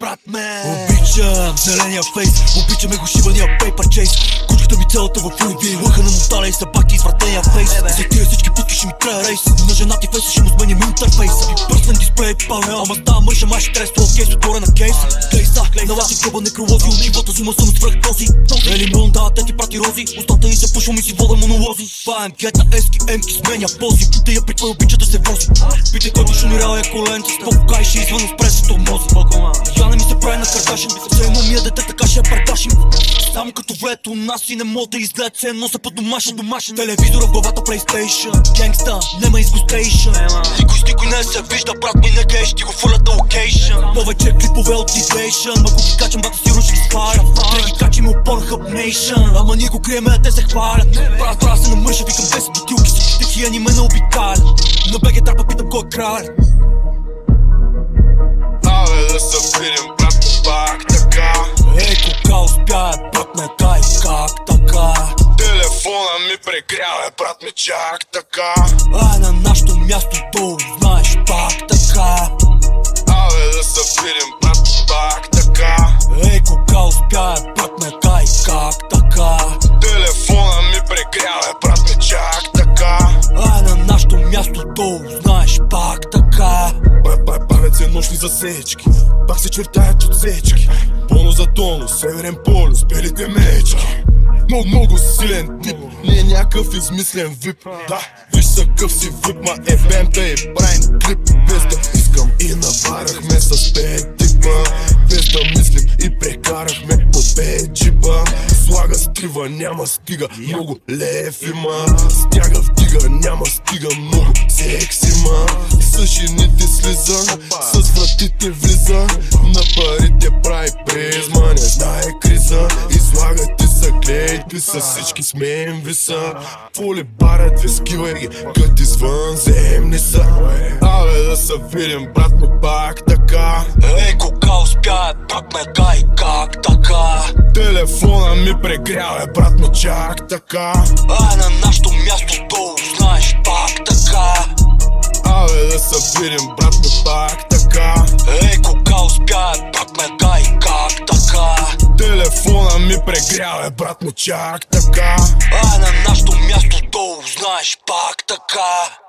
брат ме. Обичам зеления фейс, обичаме го шибания пейпер чейс. Кучката ми цялата в Луи, лъха на моталя и събаки извратения фейс. За тия всички путки ще ми трябва рейс. На жена ти фейса ще му сменим интерфейса. И бърсвен дисплей палео, ама става мъжа май ще трябва слоу кейс отгоре на кейса. Клейса, налази гъба некролози, от живота зума съм свръх този. Ели милн да, те ти прати рози, устата и се пушвам и си вода монолози. Фаем гета, ески, емки, сменя пози. Питай я при твой обича да се вози. Питай който шумирал е коленца, споко кайши извън успресото мози. Я не ми се прави на Кардашин, все едно ми е дете, така ще я предашим. Само като влето у нас и не мога да изгледа се носа по домашен. Телевизора в главата PlayStation, генгста, нема изгостейшън. Никой с никой не се вижда, брат ми не гейш, ти го фърлят на локейшън. Повече клипове от Degradation, ако ги качам бата сигурно ще ги свалят. Те ги качим от Pornhub Nation, ама ние го криеме, а те се хвалят. Правя се на мъжа, викам 10 бутилки си, тихия ни ме не обикалят. На БГ трапа питам кой е кралят. Абе да се видим, брат, пак така. Ей, кога успя, брат ме, кай, как така? Телефона ми прегрява, брат ми, чак така. Ай на нашото място долу, знаеш, пак така. Абе да се видим, брат, пак така. Ей, кога успя, брат ме, кай, как така? Телефона ми прегрява, брат ми, чак така. Ай на нашото място долу, знаеш, пак така. Правят се нощни засечки, пак се чертаят отсечки. Боно за тоно, северен полюс, белите мечки. Много силен тип, не е някакъв измислен вип. Да, виж са къв си вип, ма БМП и правим клип. Без да искам и наварахме с 5 типа. Без да мислим и прекарахме по 5 джипа. Слага стрива, няма стига, много лев има. Стяга вдига, няма стига, много секси ма. С жените слиза, с вратите влиза. На парите прави призма, не знае криза. Излагате са, гледайте са, всички смеем ви са. Фоли барят ви, скивай ги, кът извънземни са. Абе да се видим, брат ми, пак така. Ей, кога успя, брат ме, кай, как така? Телефона ми прегрява, брат ми, чак така. Ай на нашото място долу, знаеш, пак така. Абе да се видим, брат ми, пак така. Ей, кога успя, брат ме, кай, как така? Телефона ми прегрява, брат ми, чак така. Ай на нашото място долу, знаеш, пак така.